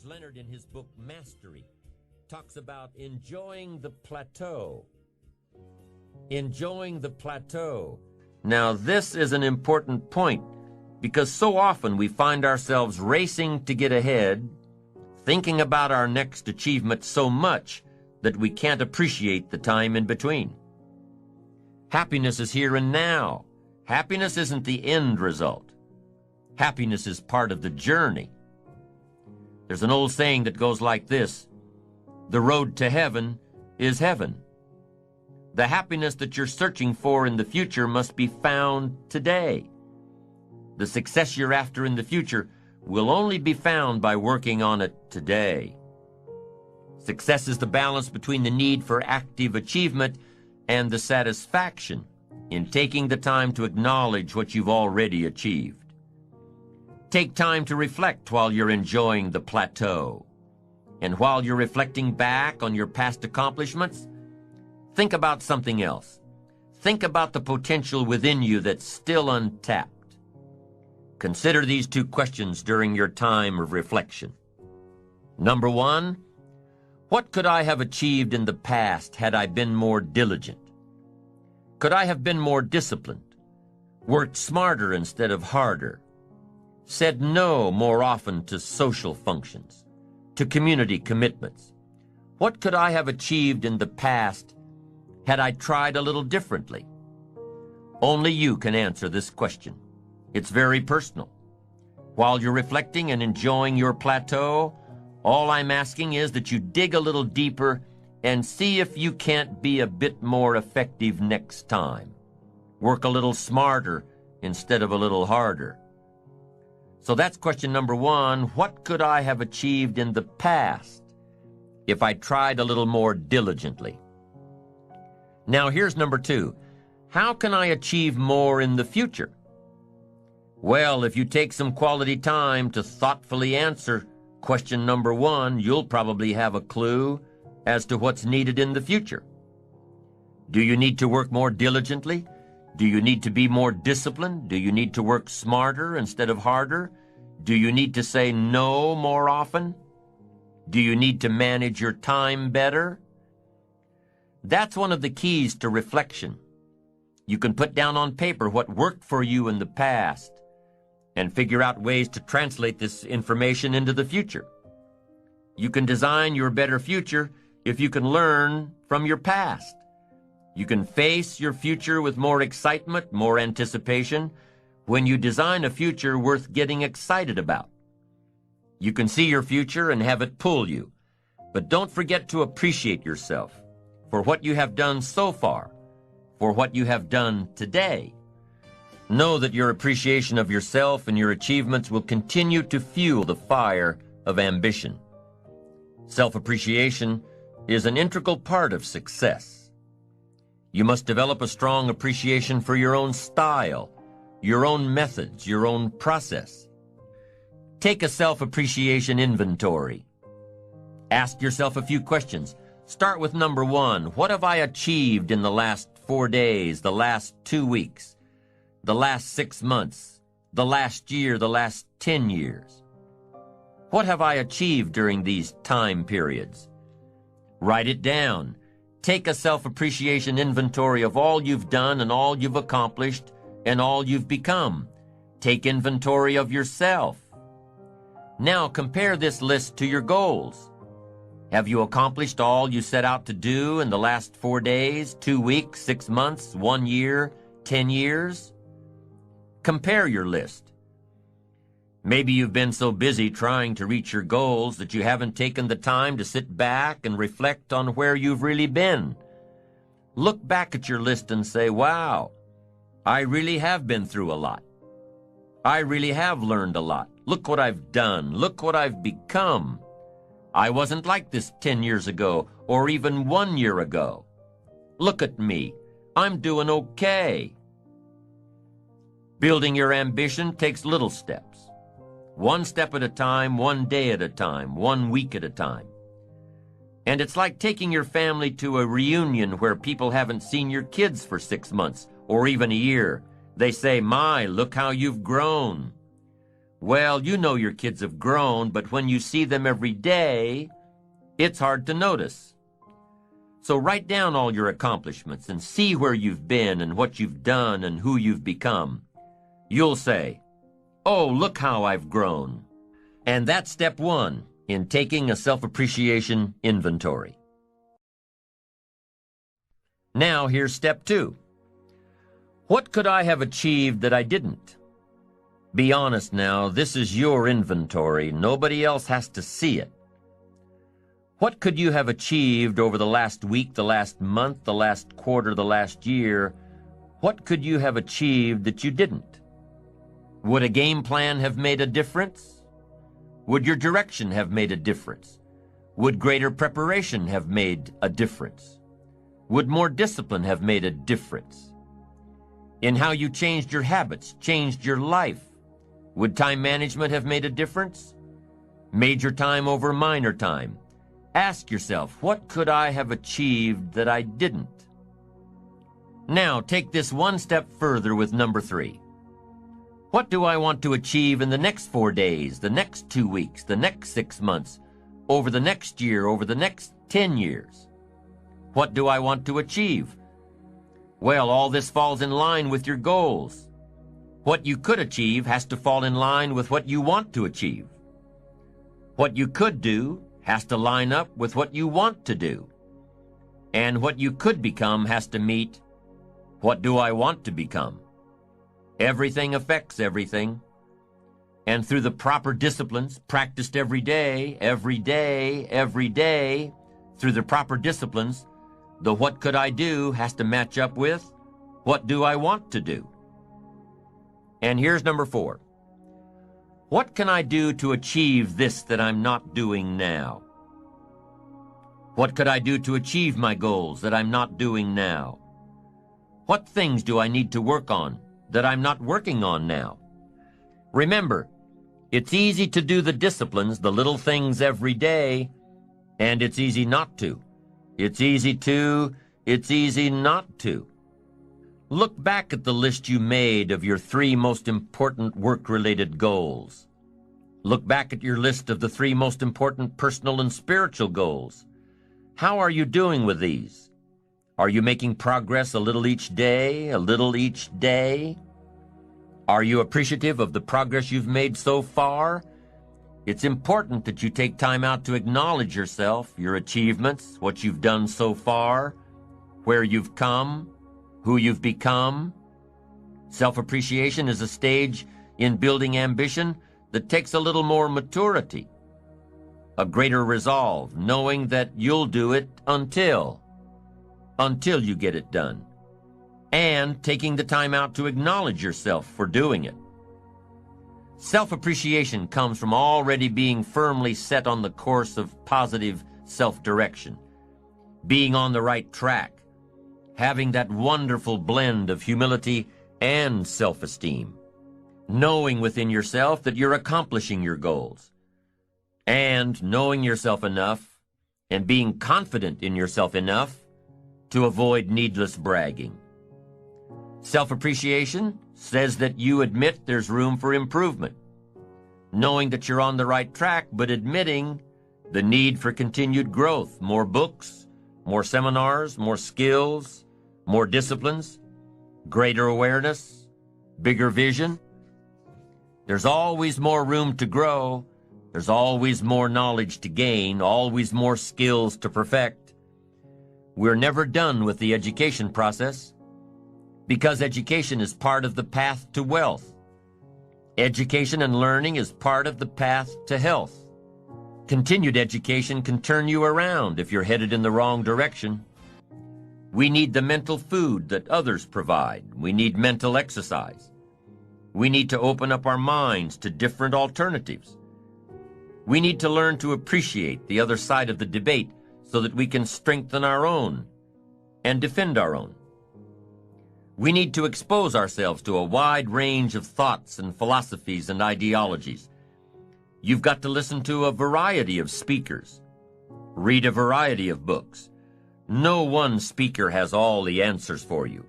Leonard, in his book Mastery, talks about enjoying the plateau. Enjoying the plateau. Now, this is an important point because so often we find ourselves racing to get ahead, thinking about our next achievement so much that we can't appreciate the time in between. Happiness is here and now. Happiness isn't the end result. Happiness is part of the journey. There's an old saying that goes like this: the road to heaven is heaven. The happiness that you're searching for in the future must be found today. The success you're after in the future will only be found by working on it today. Success is the balance between the need for active achievement and the satisfaction in taking the time to acknowledge what you've already achieved. Take time to reflect while you're enjoying the plateau. And while you're reflecting back on your past accomplishments, think about something else. Think about the potential within you that's still untapped. Consider these two questions during your time of reflection. Number one, what could I have achieved in the past had I been more diligent? Could I have been more disciplined, worked smarter instead of harder, said no more often to social functions, to community commitments? What could I have achieved in the past had I tried a little differently? Only you can answer this question. It's very personal. While you're reflecting and enjoying your plateau, all I'm asking is that you dig a little deeper and see if you can't be a bit more effective next time. Work a little smarter instead of a little harder. So that's question number one. What could I have achieved in the past if I tried a little more diligently? Now here's number two. How can I achieve more in the future? Well, if you take some quality time to thoughtfully answer question number one, you'll probably have a clue as to what's needed in the future. Do you need to work more diligently? Do you need to be more disciplined? Do you need to work smarter instead of harder? Do you need to say no more often? Do you need to manage your time better? That's one of the keys to reflection. You can put down on paper what worked for you in the past and figure out ways to translate this information into the future. You can design your better future if you can learn from your past. You can face your future with more excitement, more anticipation, when you design a future worth getting excited about. You can see your future and have it pull you, but don't forget to appreciate yourself for what you have done so far, for what you have done today. Know that your appreciation of yourself and your achievements will continue to fuel the fire of ambition. Self-appreciation is an integral part of success. You must develop a strong appreciation for your own style, your own methods, your own process. Take a self-appreciation inventory. Ask yourself a few questions. Start with number one. What have I achieved in the last 4 days, the last 2 weeks, the last 6 months, the last year, the last 10 years? What have I achieved during these time periods? Write it down. Take a self-appreciation inventory of all you've done and all you've accomplished and all you've become. Take inventory of yourself. Now compare this list to your goals. Have you accomplished all you set out to do in the last 4 days, 2 weeks, 6 months, 1 year, 10 years? Compare your list. Maybe you've been so busy trying to reach your goals that you haven't taken the time to sit back and reflect on where you've really been. Look back at your list and say, wow, I really have been through a lot. I really have learned a lot. Look what I've done. Look what I've become. I wasn't like this 10 years ago or even 1 year ago. Look at me. I'm doing okay. Building your ambition takes little steps. 1 step at a time, 1 day at a time, 1 week at a time. And it's like taking your family to a reunion where people haven't seen your kids for 6 months or even a year. They say, my, look how you've grown. Well, you know your kids have grown, but when you see them every day, it's hard to notice. So write down all your accomplishments and see where you've been and what you've done and who you've become. You'll say, "Oh, look how I've grown." And that's step one in taking a self-appreciation inventory. Now here's step two. What could I have achieved that I didn't? Be honest now, this is your inventory. Nobody else has to see it. What could you have achieved over the last week, the last month, the last quarter, the last year? What could you have achieved that you didn't? Would a game plan have made a difference? Would your direction have made a difference? Would greater preparation have made a difference? Would more discipline have made a difference? In how you changed your habits, changed your life? Would time management have made a difference? Major time over minor time? Ask yourself, what could I have achieved that I didn't? Now, take this one step further with number 3. What do I want to achieve in the next 4 days, the next 2 weeks, the next 6 months, over the next year, over the next 10 years? What do I want to achieve? Well, all this falls in line with your goals. What you could achieve has to fall in line with what you want to achieve. What you could do has to line up with what you want to do. And what you could become has to meet, what do I want to become? Everything affects everything. And through the proper disciplines, practiced every day, through the proper disciplines, the what could I do has to match up with what do I want to do. And here's number 4. What can I do to achieve this that I'm not doing now? What could I do to achieve my goals that I'm not doing now? What things do I need to work on that I'm not working on now? Remember, it's easy to do the disciplines, the little things every day, and it's easy not to. It's easy not to. Look back at the list you made of your 3 most important work-related goals. Look back at your list of the 3 most important personal and spiritual goals. How are you doing with these? Are you making progress a little each day, a little each day? Are you appreciative of the progress you've made so far? It's important that you take time out to acknowledge yourself, your achievements, what you've done so far, where you've come, who you've become. Self-appreciation is a stage in building ambition that takes a little more maturity, a greater resolve, knowing that you'll do it until you get it done, and taking the time out to acknowledge yourself for doing it. Self-appreciation comes from already being firmly set on the course of positive self-direction, being on the right track, having that wonderful blend of humility and self-esteem, knowing within yourself that you're accomplishing your goals, and knowing yourself enough and being confident in yourself enough to avoid needless bragging. Self-appreciation says that you admit there's room for improvement, knowing that you're on the right track, but admitting the need for continued growth, more books, more seminars, more skills, more disciplines, greater awareness, bigger vision. There's always more room to grow. There's always more knowledge to gain, always more skills to perfect. We're never done with the education process, because education is part of the path to wealth. Education and learning is part of the path to health. Continued education can turn you around if you're headed in the wrong direction. We need the mental food that others provide. We need mental exercise. We need to open up our minds to different alternatives. We need to learn to appreciate the other side of the debate so that we can strengthen our own and defend our own. We need to expose ourselves to a wide range of thoughts and philosophies and ideologies. You've got to listen to a variety of speakers, read a variety of books. No one speaker has all the answers for you.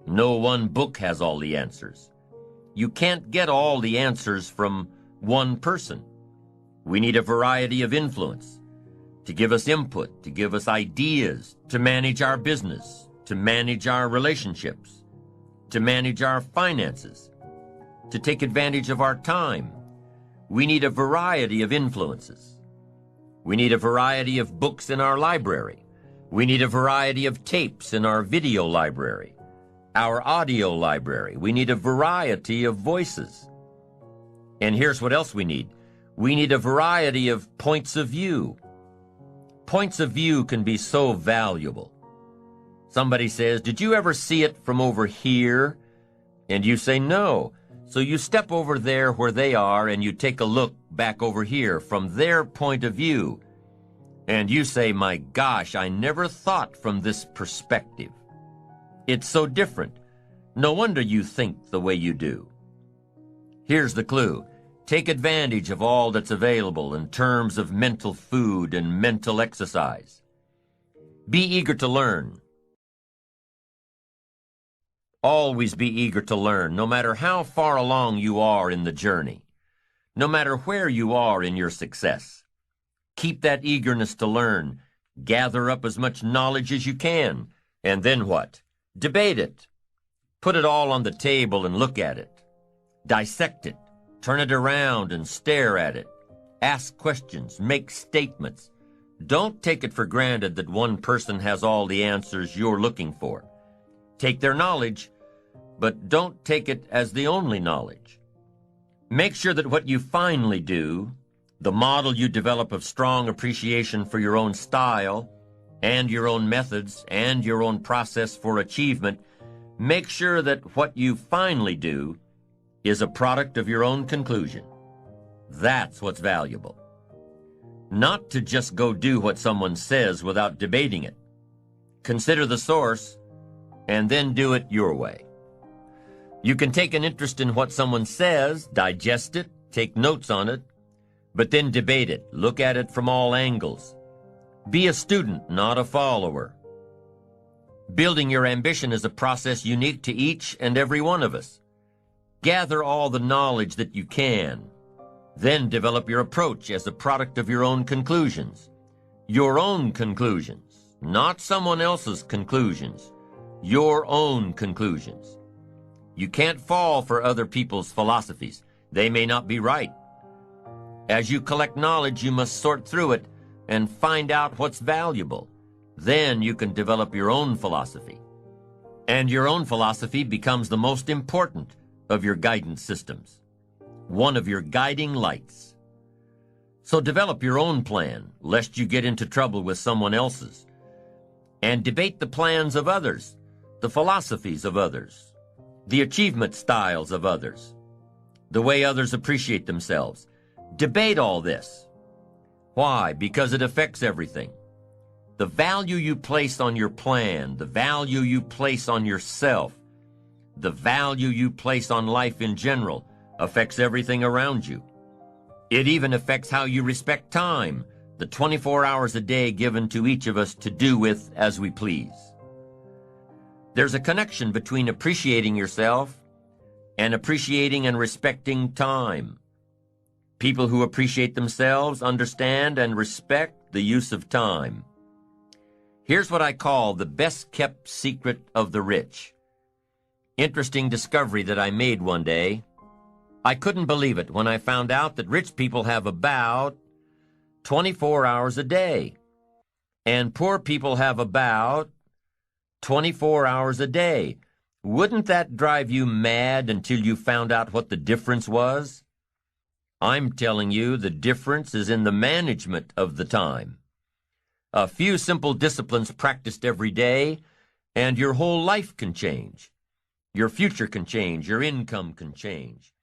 No one book has all the answers. You can't get all the answers from one person. We need a variety of influence to give us input, to give us ideas, to manage our business, to manage our relationships, to manage our finances, to take advantage of our time. We need a variety of influences. We need a variety of books in our library. We need a variety of tapes in our video library, our audio library. We need a variety of voices. And here's what else we need. We need a variety of points of view. Points of view can be so valuable. Somebody says, "Did you ever see it from over here?" And you say, "No." So you step over there where they are and you take a look back over here from their point of view. And you say, "My gosh, I never thought from this perspective. It's so different. No wonder you think the way you do." Here's the clue. Take advantage of all that's available in terms of mental food and mental exercise. Be eager to learn. Always be eager to learn, no matter how far along you are in the journey, no matter where you are in your success. Keep that eagerness to learn. Gather up as much knowledge as you can. And then what? Debate it. Put it all on the table and look at it. Dissect it. Turn it around and stare at it. Ask questions. Make statements. Don't take it for granted that one person has all the answers you're looking for. Take their knowledge, but don't take it as the only knowledge. Make sure that what you finally do, the model you develop of strong appreciation for your own style and your own methods and your own process for achievement, make sure that what you finally do is a product of your own conclusion. That's what's valuable. Not to just go do what someone says without debating it. Consider the source and then do it your way. You can take an interest in what someone says, digest it, take notes on it, but then debate it. Look at it from all angles. Be a student, not a follower. Building your ambition is a process unique to each and every one of us. Gather all the knowledge that you can. Then develop your approach as a product of your own conclusions. Your own conclusions, not someone else's conclusions. Your own conclusions. You can't fall for other people's philosophies. They may not be right. As you collect knowledge, you must sort through it and find out what's valuable. Then you can develop your own philosophy. And your own philosophy becomes the most important of your guidance systems, one of your guiding lights. So develop your own plan, lest you get into trouble with someone else's. And debate the plans of others, the philosophies of others, the achievement styles of others, the way others appreciate themselves. Debate all this. Why? Because it affects everything. The value you place on your plan, the value you place on yourself, the value you place on life in general affects everything around you. It even affects how you respect time, the 24 hours a day given to each of us to do with as we please. There's a connection between appreciating yourself and appreciating and respecting time. People who appreciate themselves understand and respect the use of time. Here's what I call the best-kept secret of the rich. Interesting discovery that I made one day. I couldn't believe it when I found out that rich people have about 24 hours a day, and poor people have about 24 hours a day. Wouldn't that drive you mad until you found out what the difference was? I'm telling you, the difference is in the management of the time. A few simple disciplines practiced every day, and your whole life can change. Your future can change. Your income can change.